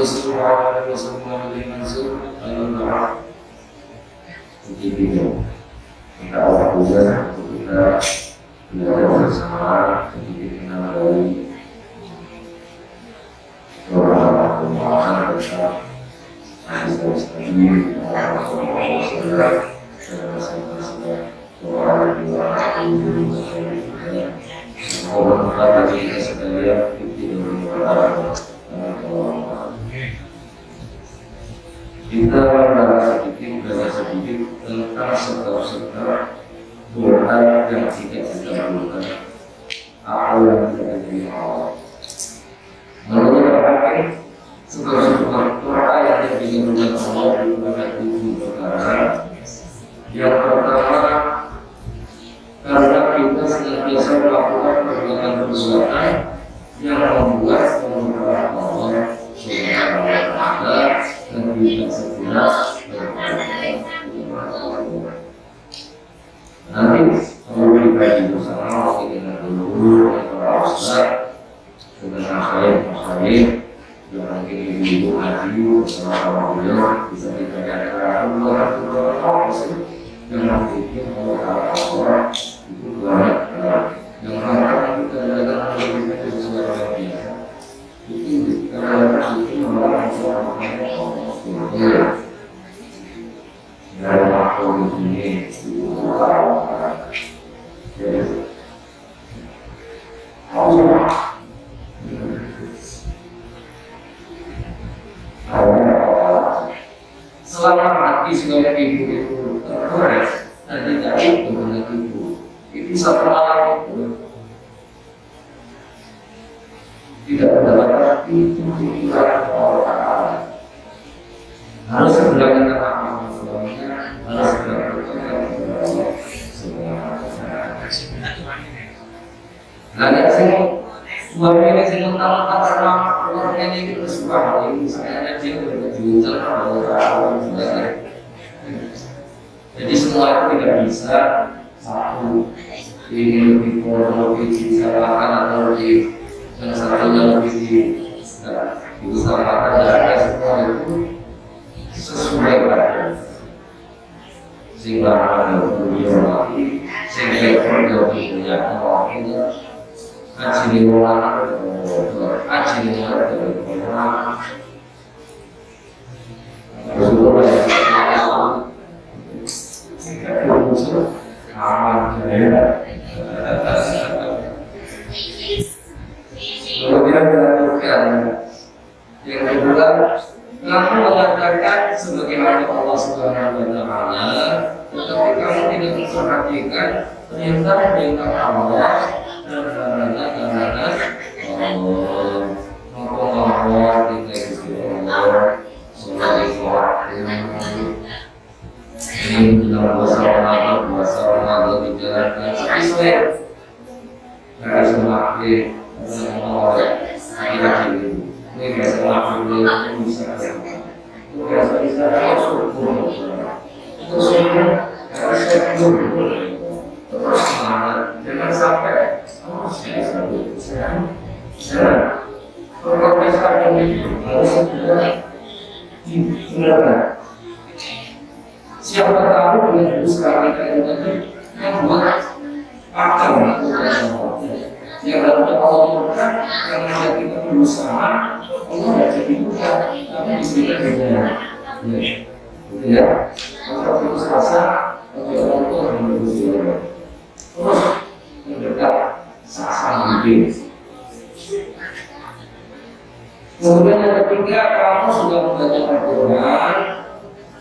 Rasulullah sallallahu alaihi wasallam begitu. Kita Allah juga kita belajar bersama sedikit mengenai beberapa pemahaman tentang hadis tadi kita belajar sedikit tentang sekitar doa yang tidak kita lakukan, apa yang tidak jadi awal. Menurut orang sebuah doa yang diinginkan Allah dengan 7 perkara. Yang pertama, karena kita senantiasa melakukan perbuatan yang membuat kemurkaan Allah Subhanahu wa Ta'ala dan kita segera nanti kalau pribadi bersama kita dulu para ustaz dengan saya yang mungkin ibu haji bersama beliau bisa ditanyakan Allah yang mungkin Allah itu banyak yang akan kita lakukan kita sesuatu yang biasa itu karena itu melakukan dalam waktu ini selama hati sebagai ibu itu terkores dan tidak dengan ibu itu satu alam itu tidak mendapat arti tidak orang harus belajar apa suaminya harus belajar nah sini suami ini sih tentang kata orang ini itu suka ini saya dia berjuang orang jadi semua itu tidak bisa satu ini lebih lebih disalahkan atau lebih yang satunya lebih diusahakan dan semua itu sesuai pada sehingga ada beliau lagi sehingga beliau punya waktu aji lewat kemudian dilakukan yang kedua kamu mengatakan sebagaimana Allah Subhanahu wa Ta'ala tetapi kamu tidak memperhatikan perintah Allah dan karena Allah kita itu Allah ini dalam bahasa Allah dijalankan sesuai dari semakin tidak ini biasa lakukan bisa itu biasa syukur itu syukur harus syukur terus semangat jangan sampai kalau bisa harus dibenarkan siapa tahu dengan sekarang yang buat akan melakukan yang dapat Allah murka karena kita berusaha Allah tidak jadi murka tapi diberikan hidayah ya maka putus asa tapi Allah itu akan berusaha terus mendekat saat hidup. Kemudian yang ketiga kamu sudah membaca Al-Quran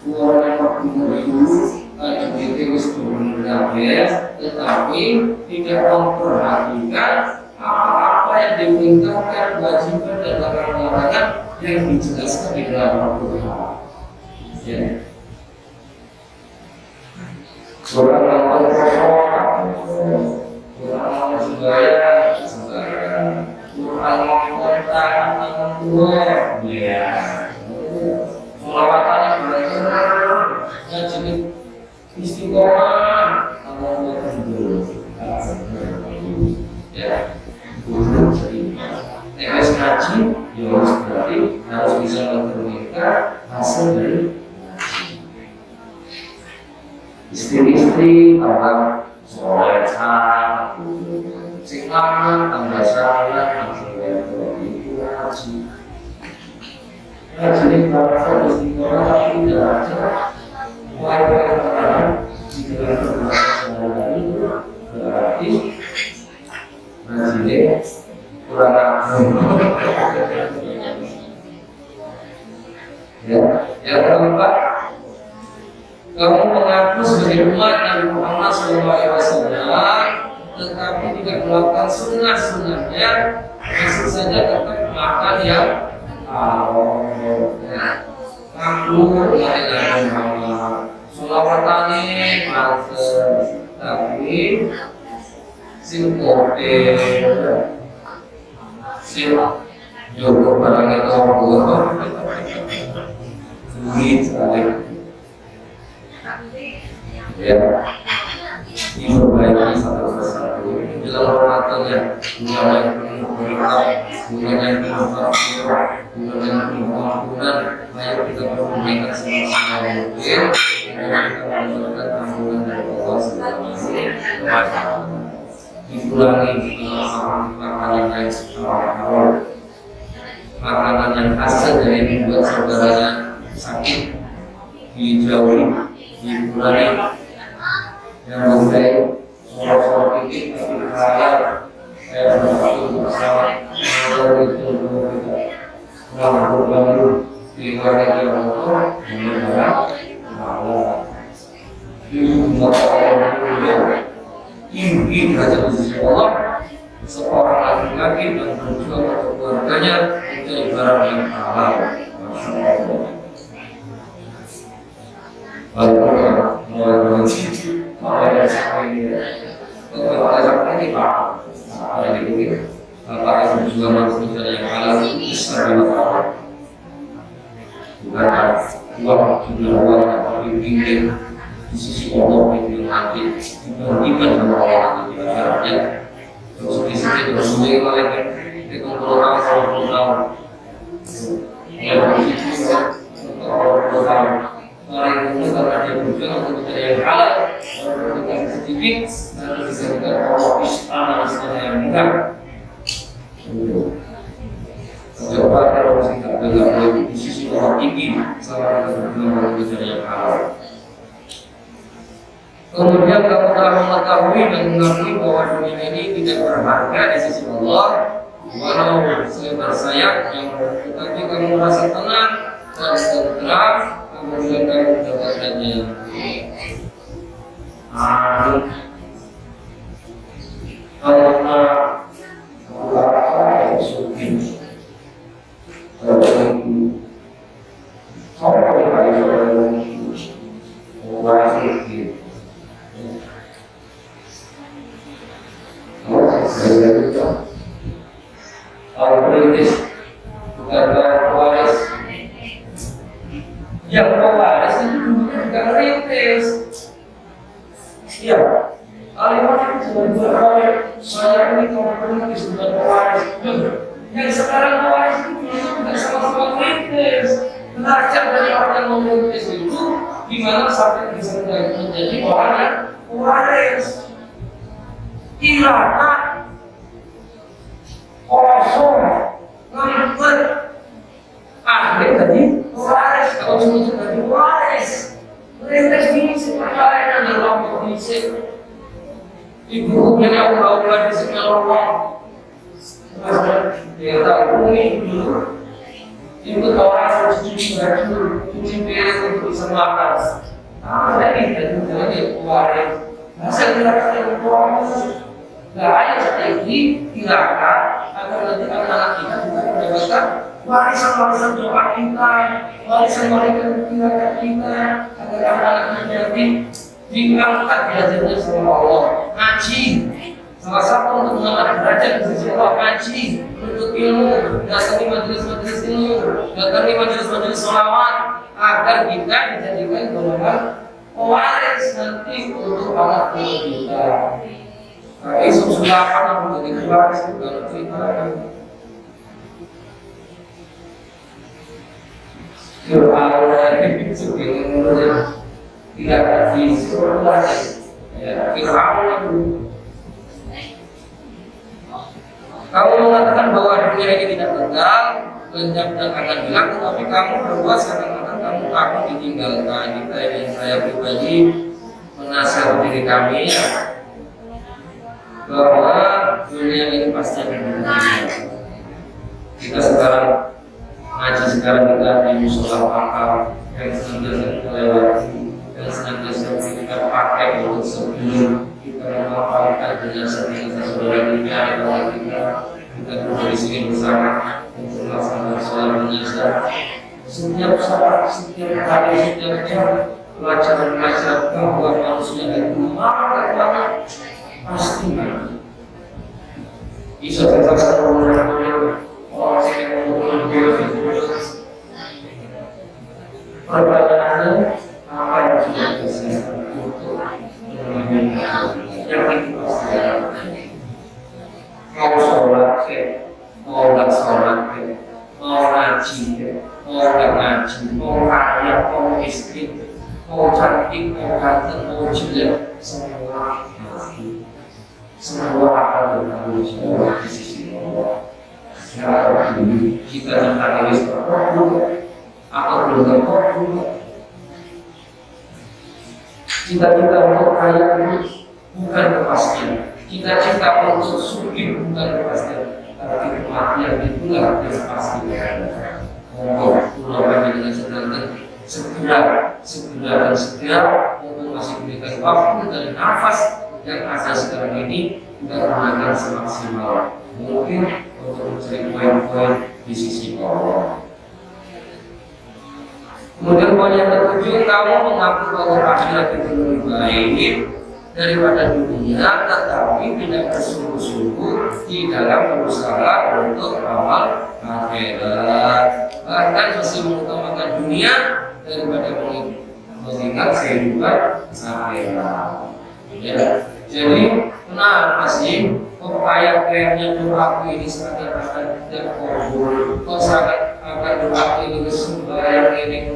suaranya waktu itu wis tetapi tidak memperhatikan apa-apa yang diperintahkan kewajiban dan larangan yang dijelaskan di dalam Al-Quran. Ya. Surah Al-Quran, Surah Al-Subaya, Surah Al-Quran, ya. Selawatannya belajar, ngaji istiqomah, Allah ya, guru sering, Harus ngaji, ya harus berarti harus bisa mencerminkan hasil dari istri-istri tambah soleha, sing lanang tambah salat, langsung itu ngaji. Ngaji ini berapa istiqomah tapi tidak aja. Wajib jika berarti ngaji ini kurang agung. Ya, yang keempat, kamu mengaku sebagai umat Nabi Muhammad SAW, tetapi tidak melakukan sunnah-sunnahnya, masih saja tetap makan yang haram. Ngaku Nabi Muhammad, sholawatane mater, tapi sing kote, sing jogo barangnya tonggo, duit sekali. Ya, diperbaiki satu persatu. Dalam Ramadannya, bulan yang penuh berkah, bulan yang penuh makmur, bulan yang penuh ampunan. Ayo kita perbaikan semaksimal mungkin. Kita mengucapkan ampunan dari Allah SWT. Dikurangi makanan yang haram, makanan yang hasil dari membuat saudaranya sakit, dijauhi, dikurangi. Yang baik, orang-orang ini tapi halal, saya bersyukur bersama Allah itu orang berbangga di keluarga Allah memelihara Allah. Ilmu Allah inti derajat sisi Allah. Seorang laki-laki dan berjuang untuk keluarganya mencari barang yang halal. Masya Allah. Walaupun saya sekali ini Pak, jadi para berjuang untuk yang halal besar banget. Bukan uang tapi pinggir di sisi Allah yang nanti dibandingkan sama orang yang dibacaranya. Terus di sisi bersuai malaikat itu orang yang di situ orang orang itu karena dia berjuang untuk mencari yang halal, orang sedikit nanti bisa dikatakan Allah istana yang mudah. Coba kalau kita dengar di sisi orang tinggi, salah satu berjuang untuk mencari yang halal. Kemudian kamu telah mengetahui dan mengakui bahwa dunia ini tidak berharga di sisi Allah, walau selebar sayap yang tetapi kamu merasa tenang dan tenteram. Kemudian kamu mendapatkannya. Karena apa suci? Kalau yang pewaris itu bukan rintis. Iya, aliran itu sebenarnya saya ini kalau rintis bukan pewaris. Yang sekarang pewaris itu tidak sama-sama rintis. Belajar dari orang yang merintis itu, gimana sampai bisa menjadi orang yang pewaris. Hilangkan kosong, ngambek. Akhirnya tadi waris, kalau cuma tadi waris, merintis misi perkara yang dalam misi. Ibu punya ulah di sini Allah. Dia tahu ini dulu. Ibu tahu rasa cuci baju, cuci piring untuk bisa makan. Ada ini jadi waris. Masa tidak ada waris? Nah, ayo strategi hilangkan agar nanti anak-anak kita juga mendapatkan warisan doa kita, warisan kita, agar anak-anak kita nanti diangkat derajatnya sama Allah. Ngaji, salah satu untuk mengangkat derajat di sisi Allah, ngaji, untuk ilmu, datangi majelis-majelis ilmu, datangi majelis-majelis sholawat, agar kita dijadikan golongan pewaris nanti untuk anak kita. Isu sulapan menjadi pewaris bukan cerita. Fir'aun tidak ada visi ya, Fir'aun. Kamu mengatakan bahwa dunia ini tidak kekal, lenyap dan akan hilang, tetapi kamu berbuat seakan-akan kamu takut ditinggalkan. Kita yang saya pribadi menasihati diri kami bahwa dunia ini pasti akan hilang. Kita sekarang ngaji, sekarang kita di musola akal yang senantiasa kita lewati, yang senantiasa kita pakai untuk sebelum kita memaafkan jenazah saudara kita atau kita duduk di sini bersama untuk melaksanakan sholat jenazah. Setiap saat, setiap hari, setiap jam pelajaran bahwa manusia itu marah pasti mati. Bisa tetap pertanyaannya apa yang sudah dipersiapkan untuk yang itu pasti mau sholat mau nggak sholat mau ngaji mau nggak ngaji, mau kaya mau miskin, mau cantik mau ganteng mau jelek, semua mati, semua akan bertanggung jawab di sisi Allah. Kita mencari sesuatu atau belum cita-cita untuk kaya bukan kepastian, cita-cita untuk sugih bukan kepastian, tapi kematian itulah yang pasti. Monggo dengan segera untuk masih memberikan waktu dan nafas yang ada sekarang ini kita gunakan semaksimal mungkin untuk mencari poin-poin di sisi Allah. Kemudian poin yang ketujuh, kamu mengaku bahwa akhirat itu lebih baik daripada dunia, tetapi tidak bersungguh-sungguh di dalam berusaha untuk amal akhirat. Bahkan masih mengutamakan dunia daripada mengingat kehidupan akhirat. Ya. Jadi kenapa sih upaya kayaknya doaku ini sangat akan terkabul, kok sangat akan doaku ini sembahyang ini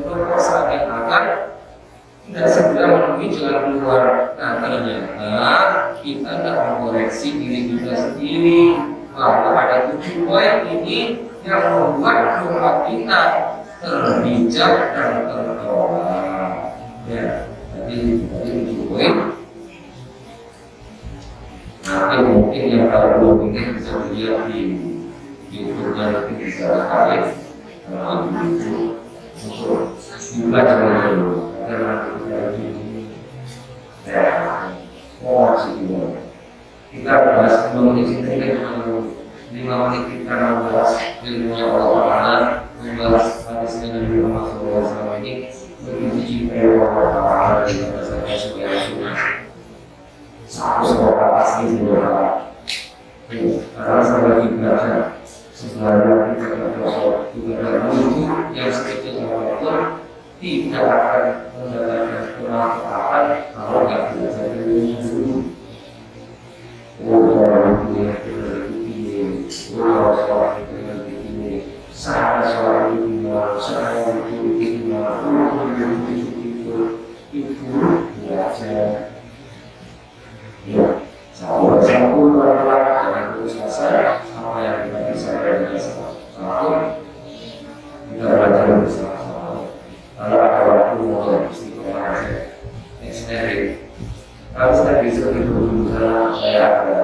kok sangat akan tidak segera menemui jalan keluar. Nah ternyata kita tidak mengoreksi diri kita sendiri bahwa ada 7 poin ini yang membuat doa kita terbijak dan terdoa. Ya, jadi 7 poin. Nanti mungkin yang kalau belum ingin bisa dilihat di YouTube-nya, nanti bisa lihat itu untuk dibaca dulu karena kita ini kita bahas 5 menit ini 5 menit kita membahas ilmu Allah Ta'ala, membahas hadis dengan Muhammad SAW ini begitu cinta Allah Ta'ala dan bahasa sebagai sunnah. Semoga asli doa. Karena sampai dibaca sebenarnya kita berdoa juga dalam yang sedikit apapun tidak akan mendapatkan kemanfaatan kalau tidak bisa dulu. Orang dia ini, orang ini, saya itu belajar. Ya, sahabat jangan putus asa. Apa yang kita bisa belajar kita belajar bersama-sama. Kalau ada waktu mau istiqomah, next day, kalau saya bisa itu saya akan